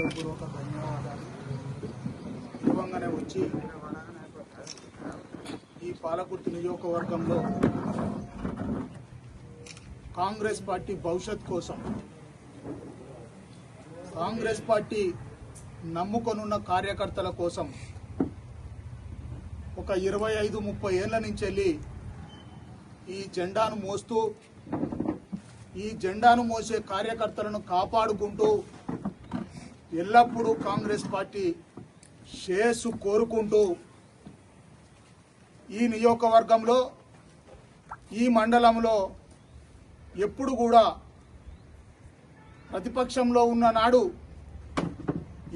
హృదయపూర్వక ధన్యవాదాలు. పూర్వంగానే వచ్చి ఈ పాలకుర్తి నియోజకవర్గంలో కాంగ్రెస్ పార్టీ భవిష్యత్ కోసం, కాంగ్రెస్ పార్టీ నమ్ముకొనున్న కార్యకర్తల కోసం ఒక 25-30 ఏళ్ల నుంచి వెళ్ళి ఈ జెండాను మోస్తూ, ఈ జెండాను మోసే కార్యకర్తలను కాపాడుకుంటూ ఎల్లప్పుడూ కాంగ్రెస్ పార్టీ శ్రేయస్సు కోరుకుంటూ ఈ నియోజకవర్గంలో, ఈ మండలంలో ఎప్పుడు కూడా ప్రతిపక్షంలో ఉన్న నాడు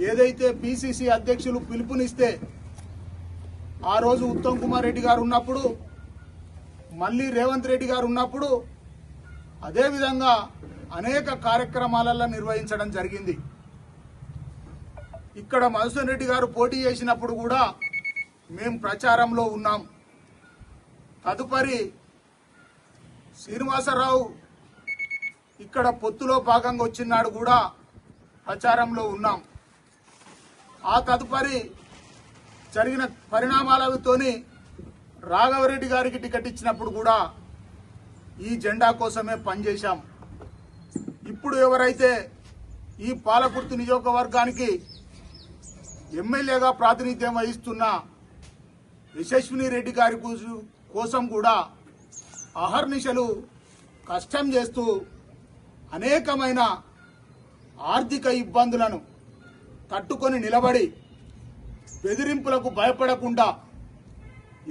ఏదైతే పిసిసి అధ్యక్షులు పిలుపునిస్తే ఆ రోజు ఉత్తమ్ కుమార్ రెడ్డి గారు ఉన్నప్పుడు, మళ్ళీ రేవంత్ రెడ్డి గారు ఉన్నప్పుడు అదేవిధంగా అనేక కార్యక్రమాలలో నిర్వహించడం జరిగింది. ఇక్కడ మధుసూదన్ రెడ్డి గారు పోటీ చేసినప్పుడు కూడా మేము ప్రచారంలో ఉన్నాం. తదుపరి శ్రీనివాసరావు ఇక్కడ పొత్తులో భాగంగా వచ్చినాడు కూడా ప్రచారంలో ఉన్నాం. ఆ తదుపరి జరిగిన పరిణామాలతోని రాఘవరెడ్డి గారికి టికెట్ ఇచ్చినప్పుడు కూడా ఈ జెండా కోసమే పనిచేశాం. ఇప్పుడు ఎవరైతే ఈ పాలకుర్తి నియోజకవర్గానికి ఎమ్మెల్యేగా ప్రాతినిధ్యం వహిస్తున్న యశస్విని రెడ్డి గారి కోసం కూడా అహర్నిశలు కష్టం చేస్తూ అనేకమైన ఆర్థిక ఇబ్బందులను తట్టుకొని నిలబడి బెదిరింపులకు భయపడకుండా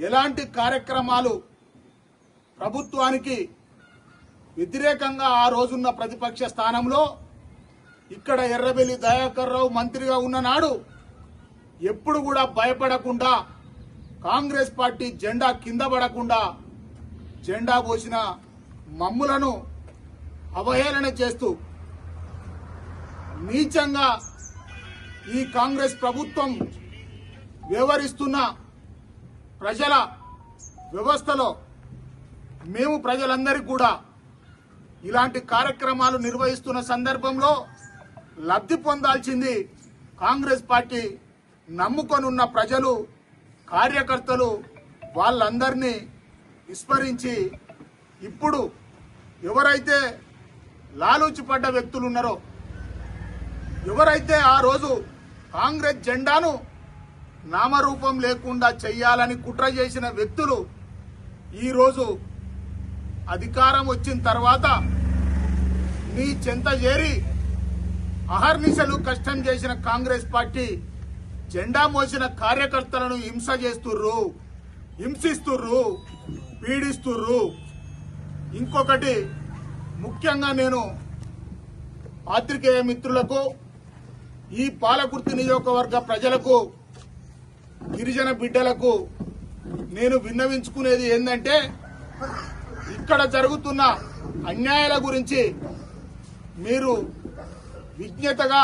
ఎలాంటి కార్యక్రమాలు ప్రభుత్వానికి వ్యతిరేకంగా ఆ రోజున్న ప్రతిపక్ష స్థానంలో ఇక్కడ ఎర్రబెల్లి దయాకర్ రావు మంత్రిగా ఉన్న నాడు ఎప్పుడు కూడా భయపడకుండా కాంగ్రెస్ పార్టీ జెండా కింద పడకుండా జెండా పోసిన మమ్ములను అవహేళన చేస్తూ నీచంగా ఈ కాంగ్రెస్ ప్రభుత్వం వ్యవహరిస్తున్న ప్రజల వ్యవస్థలో మేము ప్రజలందరికీ కూడా ఇలాంటి కార్యక్రమాలు నిర్వహిస్తున్న సందర్భంలో లబ్ధి పొందాల్సింది కాంగ్రెస్ పార్టీ నమ్ముకొనున్న ప్రజలు, కార్యకర్తలు. వాళ్ళందరినీ విస్మరించి ఇప్పుడు ఎవరైతే లాలూచిపడ్డ వ్యక్తులు ఉన్నారో, ఎవరైతే ఆ రోజు కాంగ్రెస్ జెండాను నామరూపం లేకుండా చెయ్యాలని కుట్ర చేసిన వ్యక్తులు ఈరోజు అధికారం వచ్చిన తర్వాత నీ చెంత చేరి అహర్నిశలు కష్టం చేసిన కాంగ్రెస్ పార్టీ జెండా మోసిన కార్యకర్తలను హింసిస్తుర్రు, పీడిస్తుర్రు. ఇంకొకటి ముఖ్యంగా నేను పాత్రికేయ మిత్రులకు, ఈ పాలకుర్తి నియోజకవర్గ ప్రజలకు, గిరిజన బిడ్డలకు నేను విన్నవించుకునేది ఏంటంటే, ఇక్కడ జరుగుతున్న అన్యాయాల గురించి మీరు విజ్ఞతగా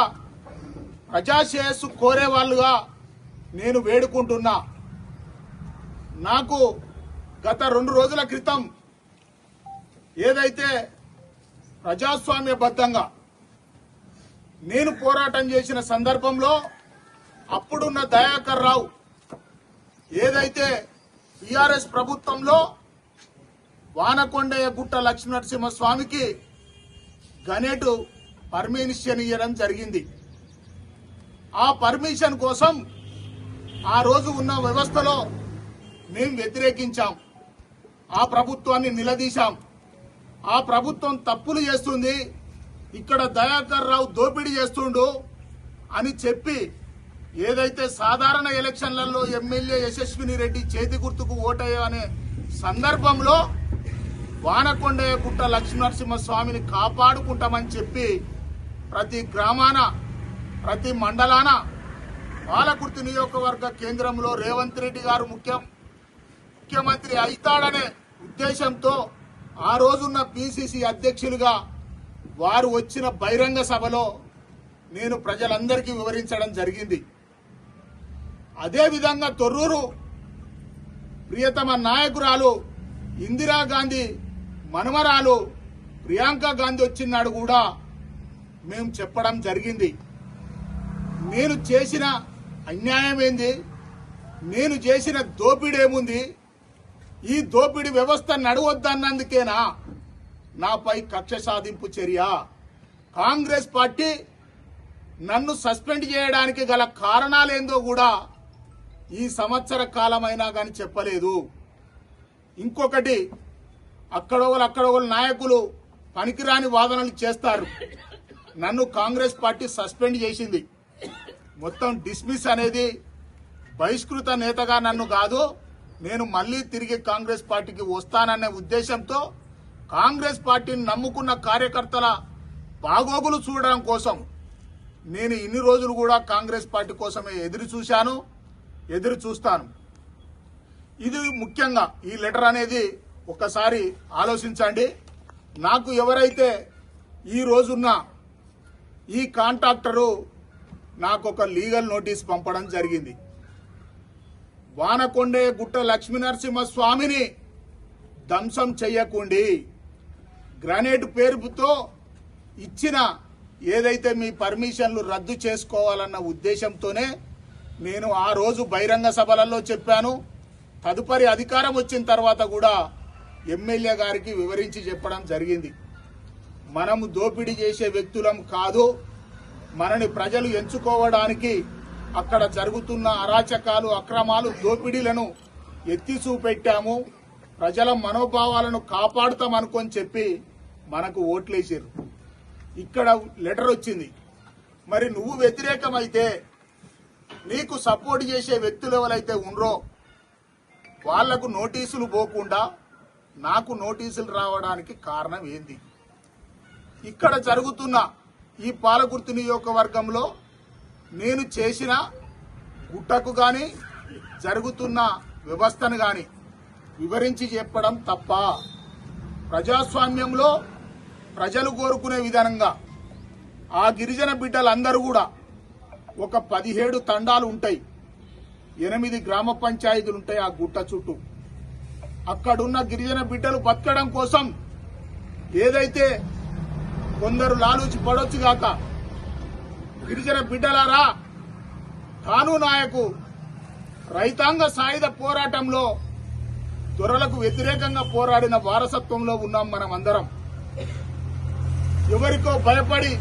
ప్రజాశ్రేయస్సు కోరే వాళ్ళుగా నేను వేడుకుంటున్నా. నాకు గత 2 రోజుల క్రితం ఏదైతే ప్రజాస్వామ్యబద్ధంగా నేను పోరాటం చేసిన సందర్భంలో అప్పుడున్న దయాకర్ రావు ఏదైతే టీఆర్ఎస్ ప్రభుత్వంలో వానకొండయ్య గుట్ట లక్ష్మీనరసింహస్వామికి గనేటు పర్మిషన్ ఇవ్వడం జరిగింది. ఆ పర్మిషన్ కోసం ఆ రోజు ఉన్న వ్యవస్థలో మేము వ్యతిరేకించాం. ఆ ప్రభుత్వాన్ని నిలదీశాం. ఆ ప్రభుత్వం తప్పులు చేస్తుంది, ఇక్కడ దయాకర్ రావు దోపిడీ చేస్తుండు అని చెప్పి ఏదైతే సాధారణ ఎలక్షన్లలో ఎమ్మెల్యే యశస్విని రెడ్డి చేతి గుర్తుకు ఓటయ్యనే సందర్భంలో వానకొండయ్య గుట్ట లక్ష్మీనరసింహస్వామిని కాపాడుకుంటామని చెప్పి ప్రతి గ్రామాన, ప్రతి మండలాన పాలకుర్తి నియోజకవర్గ కేంద్రంలో రేవంత్ రెడ్డి గారు ముఖ్యమంత్రి అవుతాడనే ఉద్దేశంతో ఆ రోజున్న పిసిసి అధ్యక్షులుగా వారు వచ్చిన బహిరంగ సభలో నేను ప్రజలందరికీ వివరించడం జరిగింది. అదేవిధంగా తొర్రూరు ప్రియతమ నాయకురాలు ఇందిరాగాంధీ మనమరాలు ప్రియాంక గాంధీ వచ్చినాడు కూడా మేము చెప్పడం జరిగింది. నేను చేసిన అన్యాయం ఏంది, నేను చేసిన దోపిడీ ఏముంది, ఈ దోపిడీ వ్యవస్థ నడవద్దన్నందుకేనా నాపై కక్ష సాధింపు చర్య? కాంగ్రెస్ పార్టీ నన్ను సస్పెండ్ చేయడానికి గల కారణాలేందో కూడా ఈ సంవత్సర కాలమైనా కానీ చెప్పలేదు. ఇంకొకటి, అక్కడొకరు నాయకులు పనికిరాని వాదనలు చేస్తారు. నన్ను కాంగ్రెస్ పార్టీ సస్పెండ్ చేసింది. మొత్తం డిస్మిస్ అనేది బహిష్కృత నేతగా నన్ను కాదు, నేను మళ్లీ తిరిగి కాంగ్రెస్ పార్టీకి వస్తాననే ఉద్దేశంతో కాంగ్రెస్ పార్టీని నమ్ముకున్న కార్యకర్తల బాగోగులు చూడడం కోసం నేను ఇన్ని రోజులు కూడా కాంగ్రెస్ పార్టీ కోసమే ఎదురు చూశాను, ఎదురు చూస్తాను. ఇది ముఖ్యంగా ఈ లెటర్ అనేది ఒకసారి ఆలోచించండి. నాకు ఎవరైతే ఈ రోజున్న ఈ కాంట్రాక్టరు నాకు ఒక లీగల్ నోటీస్ పంపడం జరిగింది. వానకొండే గుట్ట లక్ష్మీనరసింహస్వామిని ధ్వంసం చెయ్యకండి, గ్రానైట్ పేరుతో ఇచ్చిన ఏదైతే మీ పర్మిషన్లు రద్దు చేసుకోవాలన్న ఉద్దేశంతోనే నేను ఆ రోజు బహిరంగ సభలలో చెప్పాను. తదుపరి అధికారం వచ్చిన తర్వాత కూడా ఎమ్మెల్యే గారికి వివరించి చెప్పడం జరిగింది. మనము దోపిడీ చేసే వ్యక్తులం కాదు, మనని ప్రజలు ఎంచుకోవడానికి అక్కడ జరుగుతున్న అరాచకాలు, అక్రమాలు, దోపిడీలను ఎత్తి చూపెట్టాము, ప్రజల మనోభావాలను కాపాడుతామనుకొని చెప్పి మనకు ఓట్లేసారు. ఇక్కడ లెటర్ వచ్చింది. మరి నువ్వు వ్యతిరేకమైతే నీకు సపోర్ట్ చేసే వ్యక్తులు ఎవరైతే ఉన్నారో వాళ్లకు నోటీసులు పోకుండా నాకు నోటీసులు రావడానికి కారణం ఏంది? ఇక్కడ జరుగుతున్న ఈ పాలకుర్తి నియోజకవర్గంలో నేను చేసిన గుట్టకు గాని జరుగుతున్న వ్యవస్థను గాని వివరించి చెప్పడం తప్ప? ప్రజాస్వామ్యంలో ప్రజలు కోరుకునే విధానంగా ఆ గిరిజన బిడ్డలందరూ కూడా ఒక 17 తండాలు ఉంటాయి, 8 గ్రామ పంచాయతీలు ఉంటాయి ఆ గుట్ట చుట్టూ. అక్కడున్న గిరిజన బిడ్డలు బతకడం కోసం ఏదైతే కొందరు లాలూచి పడొచ్చు గాక, గిరిజన బిడ్డలారా, తాను నాయకు రైతాంగ సాయుధ పోరాటంలో దొరలకు వ్యతిరేకంగా పోరాడిన వారసత్వంలో ఉన్నాం మనం అందరం. ఎవరికో భయపడి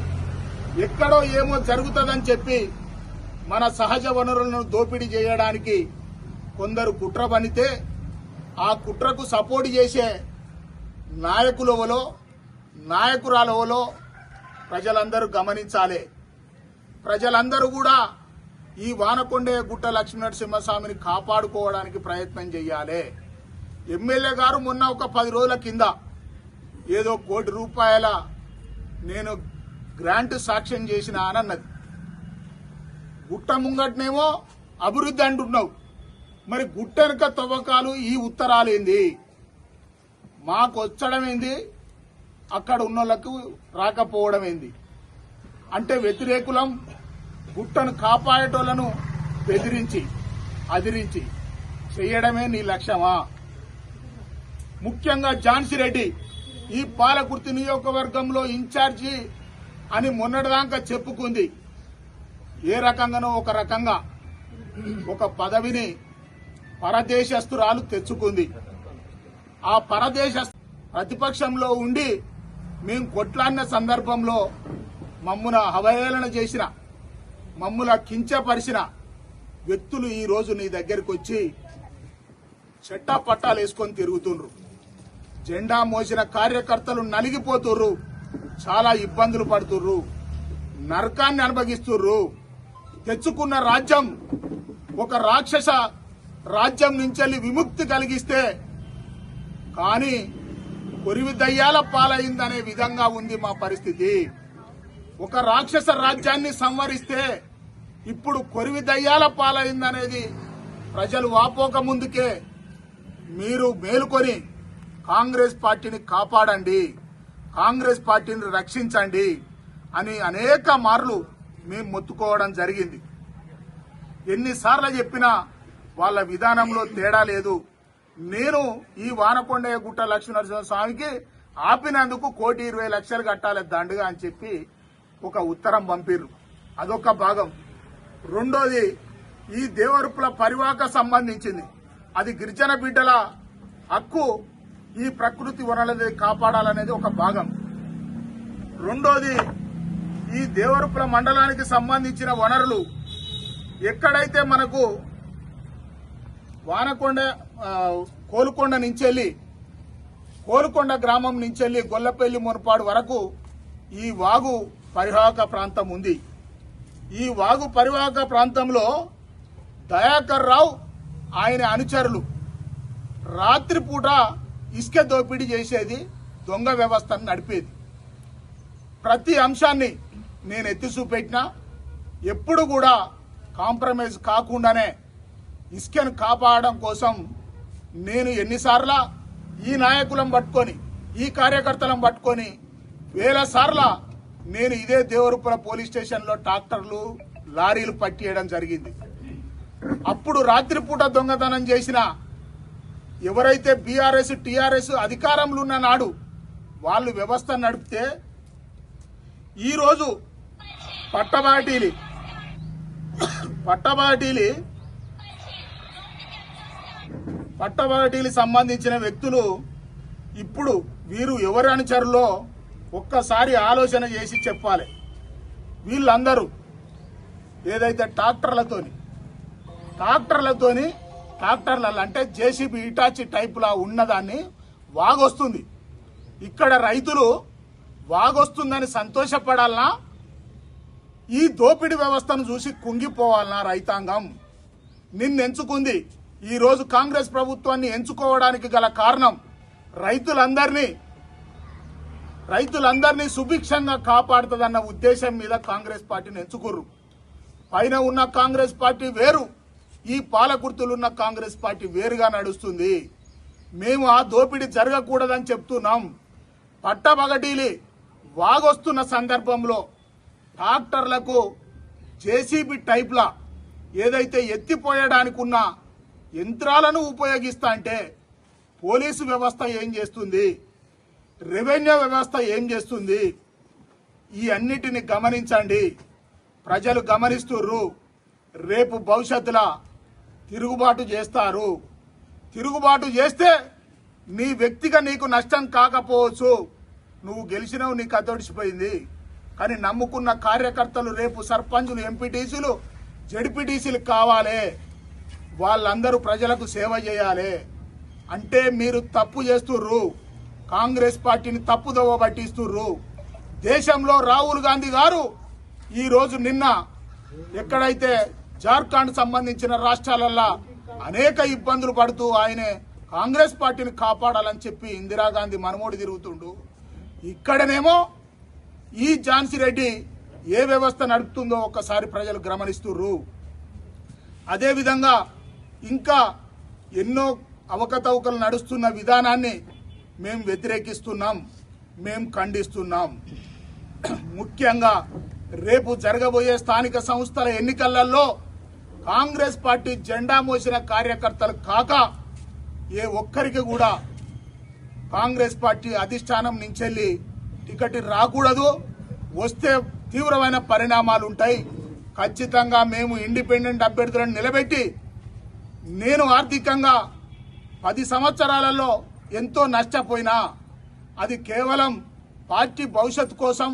ఎక్కడో ఏమో జరుగుతుందని చెప్పి మన సహజ వనరులను దోపిడీ చేయడానికి కొందరు కుట్ర పనితే ఆ కుట్రకు సపోర్ట్ చేసే నాయకులవలో నాయకురాలవలో ప్రజలందరూ గమనించాలి. ప్రజలందరూ కూడా ఈ వానకొండే గుట్ట లక్ష్మీనరసింహస్వామిని కాపాడుకోవడానికి ప్రయత్నం చేయాలి. ఎమ్మెల్యే గారు మొన్న ఒక 10 రోజుల కింద ఏదో ₹1 కోటి నేను గ్రాంట్ సాక్ష్యం చేసిన అని అన్నది. గుట్ట ముంగట్నేమో అభివృద్ధి అంటున్నావు, మరి గుట్టెనక తవ్వకాలు ఈ ఉత్తరాలేంది? మాకు వచ్చడం ఏంది, అక్కడ ఉన్నోళ్లకు రాకపోవడం ఏంది? అంటే వ్యతిరేకులం గుట్టను కాపాడేటోళ్లను బెదిరించి అదిరించి చేయడమే నీ లక్ష్యమా? ముఖ్యంగా ఝాన్సీ రెడ్డి ఈ పాలకుర్తి నియోజకవర్గంలో ఇన్ఛార్జి అని మొన్నటిదాకా చెప్పుకుంది. ఏ రకంగానో ఒక రకంగా ఒక పదవిని పరదేశస్తురాలు తెచ్చుకుంది. ఆ పరదేశ ప్రతిపక్షంలో ఉండి మేము కొట్లాడిన సందర్భంలో మమ్మున అవహేళన చేసిన, మమ్ముల కించపరిచిన వ్యక్తులు ఈ రోజు నీ దగ్గరికి వచ్చి చెట్టా పట్టాలు వేసుకొని తిరుగుతుండ్రు. జెండా మోసిన కార్యకర్తలు నలిగిపోతుర్రు, చాలా ఇబ్బందులు పడుతుర్రు, నరకాన్ని అనుభవిస్తుర్రు. తెచ్చుకున్న రాజ్యం ఒక రాక్షస రాజ్యం నుంచి విముక్తి కలిగిస్తే కానీ కొరివి దయ్యాల పాలైందనే విధంగా ఉంది మా పరిస్థితి. ఒక రాక్షస రాజ్యాన్ని సంవరిస్తే ఇప్పుడు కొరివి దయ్యాల పాలైందనేది ప్రజలు వాపోక ముందుకే మీరు మేలుకొని కాంగ్రెస్ పార్టీని కాపాడండి, కాంగ్రెస్ పార్టీని రక్షించండి అని అనేక మార్లు మేము మొత్తుకోవడం జరిగింది. ఎన్నిసార్లు చెప్పినా వాళ్ళ విధానంలో తేడా లేదు. నేను ఈ వానకొండ గుట్ట లక్ష్మీనరసింహస్వామికి ఆపినందుకు ₹1,20,00,000 కట్టాలి దండుగా అని చెప్పి ఒక ఉత్తరం పంపిర్రు. అదొక భాగం. రెండోది ఈ దేవరుపుల పరివాహక సంబంధించింది. అది గిరిజన బిడ్డల హక్కు, ఈ ప్రకృతి వనరులని కాపాడాలనేది ఒక భాగం. రెండోది ఈ దేవరుపుల మండలానికి సంబంధించిన వనరులు ఎక్కడైతే మనకు వానకొండ కోలుకొండ నుంచి కోలుకొండ గ్రామం నుంచి గొల్లపల్లి మునపాడు వరకు ఈ వాగు పరివాహక ప్రాంతం ఉంది. ఈ వాగు పరివాహక ప్రాంతంలో దయాకర్ రావు ఆయన అనుచరులు రాత్రిపూట ఇసుక దోపిడీ చేసేది, దొంగ వ్యవస్థను నడిపేది. ప్రతి అంశాన్ని నేను ఎత్తి చూపెట్టినా ఎప్పుడు కూడా కాంప్రమైజ్ కాకుండానే ఇసుకను కాపాడడం కోసం నేను ఎన్నిసార్లు ఈ నాయకులను పట్టుకొని ఈ కార్యకర్తలను పట్టుకొని వేల సార్లు నేను ఇదే దేవరుపుల పోలీస్ స్టేషన్లో ట్రాక్టర్లు లారీలు పట్టియడం జరిగింది. అప్పుడు రాత్రిపూట దొంగతనం చేసిన ఎవరైతే బీఆర్ఎస్ టీఆర్ఎస్ అధికారంలో ఉన్న నాడు వాళ్ళు వ్యవస్థ నడిపితే ఈరోజు పట్టబాటీలి సంబంధించిన వ్యక్తులు ఇప్పుడు వీరు ఎవరి అనుచరులో ఒక్కసారి ఆలోచన చేసి చెప్పాలి. వీళ్ళందరూ ఏదైతే ట్రాక్టర్లలో అంటే జేసీబీ ఇటాచి టైపులా ఉన్నదాన్ని వాగొస్తుంది. ఇక్కడ రైతులు వాగొస్తుందని సంతోషపడాలనా, ఈ దోపిడీ వ్యవస్థను చూసి కుంగిపోవాలనా? రైతాంగం నిన్నెంచుకుంది. ఈ రోజు కాంగ్రెస్ ప్రభుత్వాన్ని ఎంచుకోవడానికి గల కారణం రైతులందరినీ సుభిక్షంగా కాపాడుతుందన్న ఉద్దేశం మీద కాంగ్రెస్ పార్టీని ఎంచుకోరు. పైన ఉన్న కాంగ్రెస్ పార్టీ వేరు, ఈ పాలకుర్తులున్న కాంగ్రెస్ పార్టీ వేరుగా నడుస్తుంది. మేము ఆ దోపిడీ జరగకూడదని చెప్తున్నాం. పట్టపగటీలి వాగొస్తున్న సందర్భంలో ట్రాక్టర్లకు జేసీబీ టైప్లా ఏదైతే ఎత్తిపోయడానికి ఉన్న యంత్రాలను ఉపయోగిస్తా అంటే పోలీసు వ్యవస్థ ఏం చేస్తుంది, రెవెన్యూ వ్యవస్థ ఏం చేస్తుంది? ఈ అన్నిటిని గమనించండి. ప్రజలు గమనిస్తుర్రు. రేపు భవిష్యత్తులో తిరుగుబాటు చేస్తారు. తిరుగుబాటు చేస్తే నీ వ్యక్తిగా నీకు నష్టం కాకపోవచ్చు, నువ్వు గెలిచినావు, నీకు అతొడిచిపోయింది. కానీ నమ్ముకున్న కార్యకర్తలు రేపు సర్పంచులు, ఎంపీటీసీలు, జడ్పీటీసీలు కావాలి. వాళ్ళందరూ ప్రజలకు సేవ చేయాలి. అంటే మీరు తప్పు చేస్తుర్రు, కాంగ్రెస్ పార్టీని తప్పుదోవ పట్టిస్తుర్రు. దేశంలో రాహుల్ గాంధీ గారు ఈరోజు నిన్న ఎక్కడైతే జార్ఖండ్ సంబంధించిన రాష్ట్రాలలో అనేక ఇబ్బందులు పడుతూ ఆయనే కాంగ్రెస్ పార్టీని కాపాడాలని చెప్పి ఇందిరాగాంధీ మనమోడి తిరుగుతుండు. ఇక్కడనేమో ఈ ఝాన్సీ రెడ్డి ఏ వ్యవస్థ నడుపుతుందో ఒక్కసారి ప్రజలు గమనిస్తుర్రు. అదేవిధంగా ఇంకా ఎన్నో అవకతవకలు నడుస్తున్న విధానాన్ని మేము వ్యతిరేకిస్తున్నాం, మేము ఖండిస్తున్నాం. ముఖ్యంగా రేపు జరగబోయే స్థానిక సంస్థల ఎన్నికలలో కాంగ్రెస్ పార్టీ జెండా మోసిన కార్యకర్తలు కాక ఏ ఒక్కరికి కూడా కాంగ్రెస్ పార్టీ అధిష్టానం నుంచి టికెట్ రాకూడదు. వస్తే తీవ్రమైన పరిణామాలు ఉంటాయి. ఖచ్చితంగా మేము ఇండిపెండెంట్ అభ్యర్థులను నిలబెట్టి, నేను ఆర్థికంగా 10 సంవత్సరాలలో ఎంతో నష్టపోయినా అది కేవలం పార్టీ భవిష్యత్తు కోసం,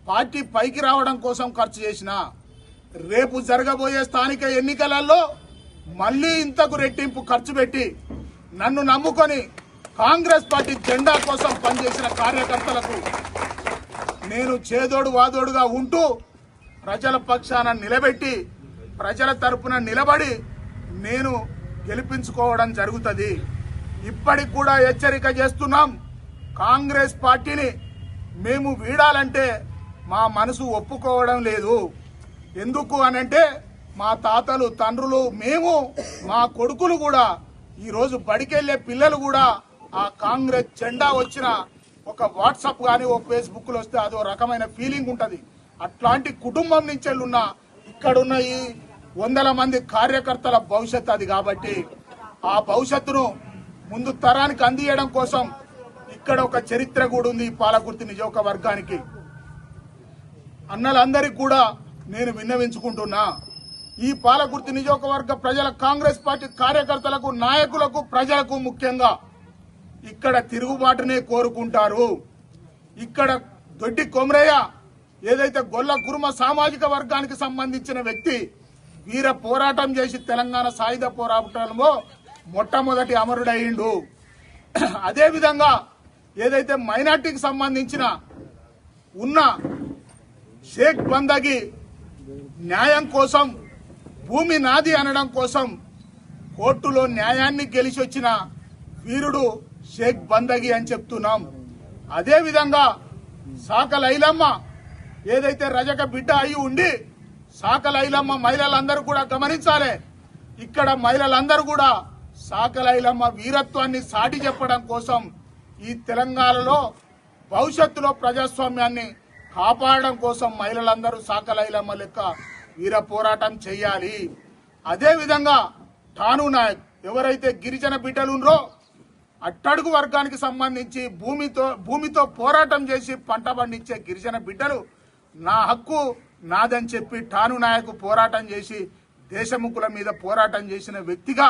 పార్టీ పైకి రావడం కోసం ఖర్చు చేసిన, రేపు జరగబోయే స్థానిక ఎన్నికలలో మళ్లీ ఇంతకు రెట్టింపు ఖర్చు పెట్టి నన్ను నమ్ముకొని కాంగ్రెస్ పార్టీ జెండా కోసం పనిచేసిన కార్యకర్తలకు నేను చేదోడు వాదోడుగా ఉంటూ ప్రజల పక్షాన నిలబెట్టి, ప్రజల తరపున నిలబడి నేను గెలిపించుకోవడం జరుగుతుంది. ఇప్పటికి కూడా హెచ్చరిక చేస్తున్నాం. కాంగ్రెస్ పార్టీని మేము వీడాలంటే మా మనసు ఒప్పుకోవడం లేదు. ఎందుకు అనంటే మా తాతలు, తండ్రులు, మేము, మా కొడుకులు కూడా ఈరోజు బడికెళ్లే పిల్లలు కూడా ఆ కాంగ్రెస్ జెండా వచ్చిన ఒక వాట్సాప్ కానీ ఒక ఫేస్బుక్ లో వస్తే అదో రకమైన ఫీలింగ్ ఉంటది. అట్లాంటి కుటుంబం నుంచి ఉన్న ఇక్కడున్న ఈ 100 మంది కార్యకర్తల భవిష్యత్తు అది. కాబట్టి ఆ భవిష్యత్తును ముందు తరానికి అందియడం కోసం ఇక్కడ ఒక చరిత్ర కూడా ఉంది. ఈ పాలకుర్తి నియోజకవర్గానికి అన్నలందరికీ కూడా నేను విన్నవించుకుంటున్నా, ఈ పాలకుర్తి నియోజకవర్గ ప్రజల కాంగ్రెస్ పార్టీ కార్యకర్తలకు, నాయకులకు, ప్రజలకు ముఖ్యంగా ఇక్కడ తిరుగుబాటునే కోరుకుంటారు. ఇక్కడ దొడ్డి కొమరయ్య ఏదైతే గొల్ల కుర్మ సామాజిక వర్గానికి సంబంధించిన వ్యక్తి వీర పోరాటం చేసి తెలంగాణ సాయుధ పోరాటంలో మొట్టమొదటి అమరుడయ్యిండు. అదేవిధంగా ఏదైతే మైనార్టీకి సంబంధించిన ఉన్న షేక్ బందగి న్యాయం కోసం, భూమి నాది అనడం కోసం కోర్టులో న్యాయాన్ని గెలిచి వచ్చిన వీరుడు షేక్ బందగి అని చెప్తున్నాం. అదేవిధంగా సాకల ఐలమ్మ ఏదైతే రజక బిడ్డ అయి ఉండి, సాకల ఐలమ్మ మహిళలందరూ కూడా గమనించాలి. ఇక్కడ మహిళలందరూ కూడా సాకల ఐలమ్మ వీరత్వాన్ని సాటి చెప్పడం కోసం ఈ తెలంగాణలో భవిష్యత్తులో ప్రజాస్వామ్యాన్ని కాపాడడం కోసం మహిళలందరూ సాకల ఐలమ్మ లెక్క వీర పోరాటం చేయాలి. అదేవిధంగా ఠాను నాయక్ ఎవరైతే గిరిజన బిడ్డలుండ్రో అట్టడుగు వర్గానికి సంబంధించి భూమితో పోరాటం చేసి పంట పండించే గిరిజన బిడ్డలు నా హక్కు నాదని చెప్పి ఠాను నాయక్ పోరాటం చేసి దేశముఖుల మీద పోరాటం చేసిన వ్యక్తిగా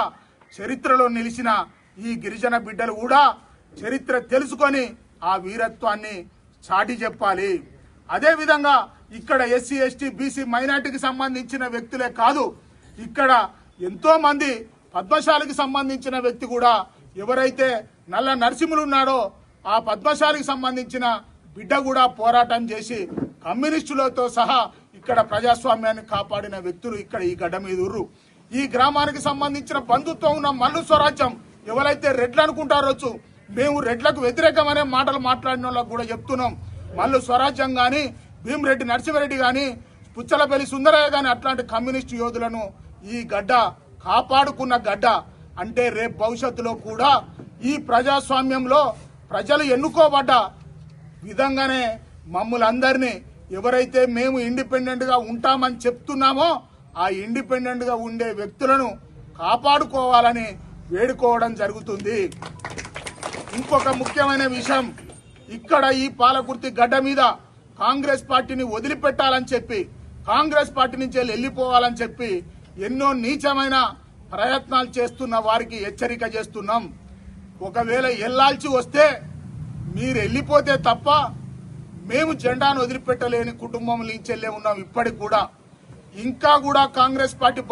చరిత్రలో నిలిచిన ఈ గిరిజన బిడ్డలు కూడా చరిత్ర తెలుసుకొని ఆ వీరత్వాన్ని చాటి చెప్పాలి. అదేవిధంగా ఇక్కడ ఎస్సీ, ఎస్టీ, బీసీ, మైనార్టీకి సంబంధించిన వ్యక్తులే కాదు, ఇక్కడ ఎంతో మంది పద్మశాలికి సంబంధించిన వ్యక్తి కూడా ఎవరైతే నల్ల నరసింహులు ఉన్నాడో ఆ పద్మశాలికి సంబంధించిన బిడ్డ కూడా పోరాటం చేసి కమ్యూనిస్టులతో సహా ఇక్కడ ప్రజాస్వామ్యాన్ని కాపాడిన వ్యక్తులు ఇక్కడ ఈ గడ్డ మీద ఉర్రు. ఈ గ్రామానికి సంబంధించిన బంధుత్వం ఉన్న మల్లు స్వరాజ్యం ఎవరైతే రెడ్లు అనుకుంటారొచ్చు, మేము రెడ్లకు వ్యతిరేకమనే మాటలు మాట్లాడిన వాళ్ళకు కూడా చెప్తున్నాం. మల్లు స్వరాజ్యం గాని, భీమిరెడ్డి నరసింహారెడ్డి గాని, పుచ్చలపల్లి సుందరయ్య గాని అట్లాంటి కమ్యూనిస్టు యోధులను ఈ గడ్డ కాపాడుకున్న గడ్డ. అంటే రేపు భవిష్యత్తులో కూడా ఈ ప్రజాస్వామ్యంలో ప్రజలు ఎన్నుకోబడ్డ విధంగానే మమ్ములందరినీ ఎవరైతే మేము ఇండిపెండెంట్ గా ఉంటామని చెప్తున్నామో ఆ ఇండిపెండెంట్ గా ఉండే వ్యక్తులను కాపాడుకోవాలని వేడుకోవడం జరుగుతుంది. ఇంకొక ముఖ్యమైన విషయం, ఇక్కడ ఈ పాలకుర్తి గడ్డ మీద కాంగ్రెస్ పార్టీని వదిలిపెట్టాలని చెప్పి, కాంగ్రెస్ పార్టీ నుంచి వెళ్లిపోవాలని చెప్పి ఎన్నో నీచమైన ప్రయత్నాలు చేస్తున్న వారికి హెచ్చరిక చేస్తున్నాం. ఒకవేళ వెళ్లాల్సి వస్తే మీరు వెళ్లిపోతే తప్ప మేము జెండాను వదిలిపెట్టలేని కుటుంబం నుంచి ఉన్నాం. ఇప్పటికి కూడా ఇంకా కూడా కాంగ్రెస్ పార్టీ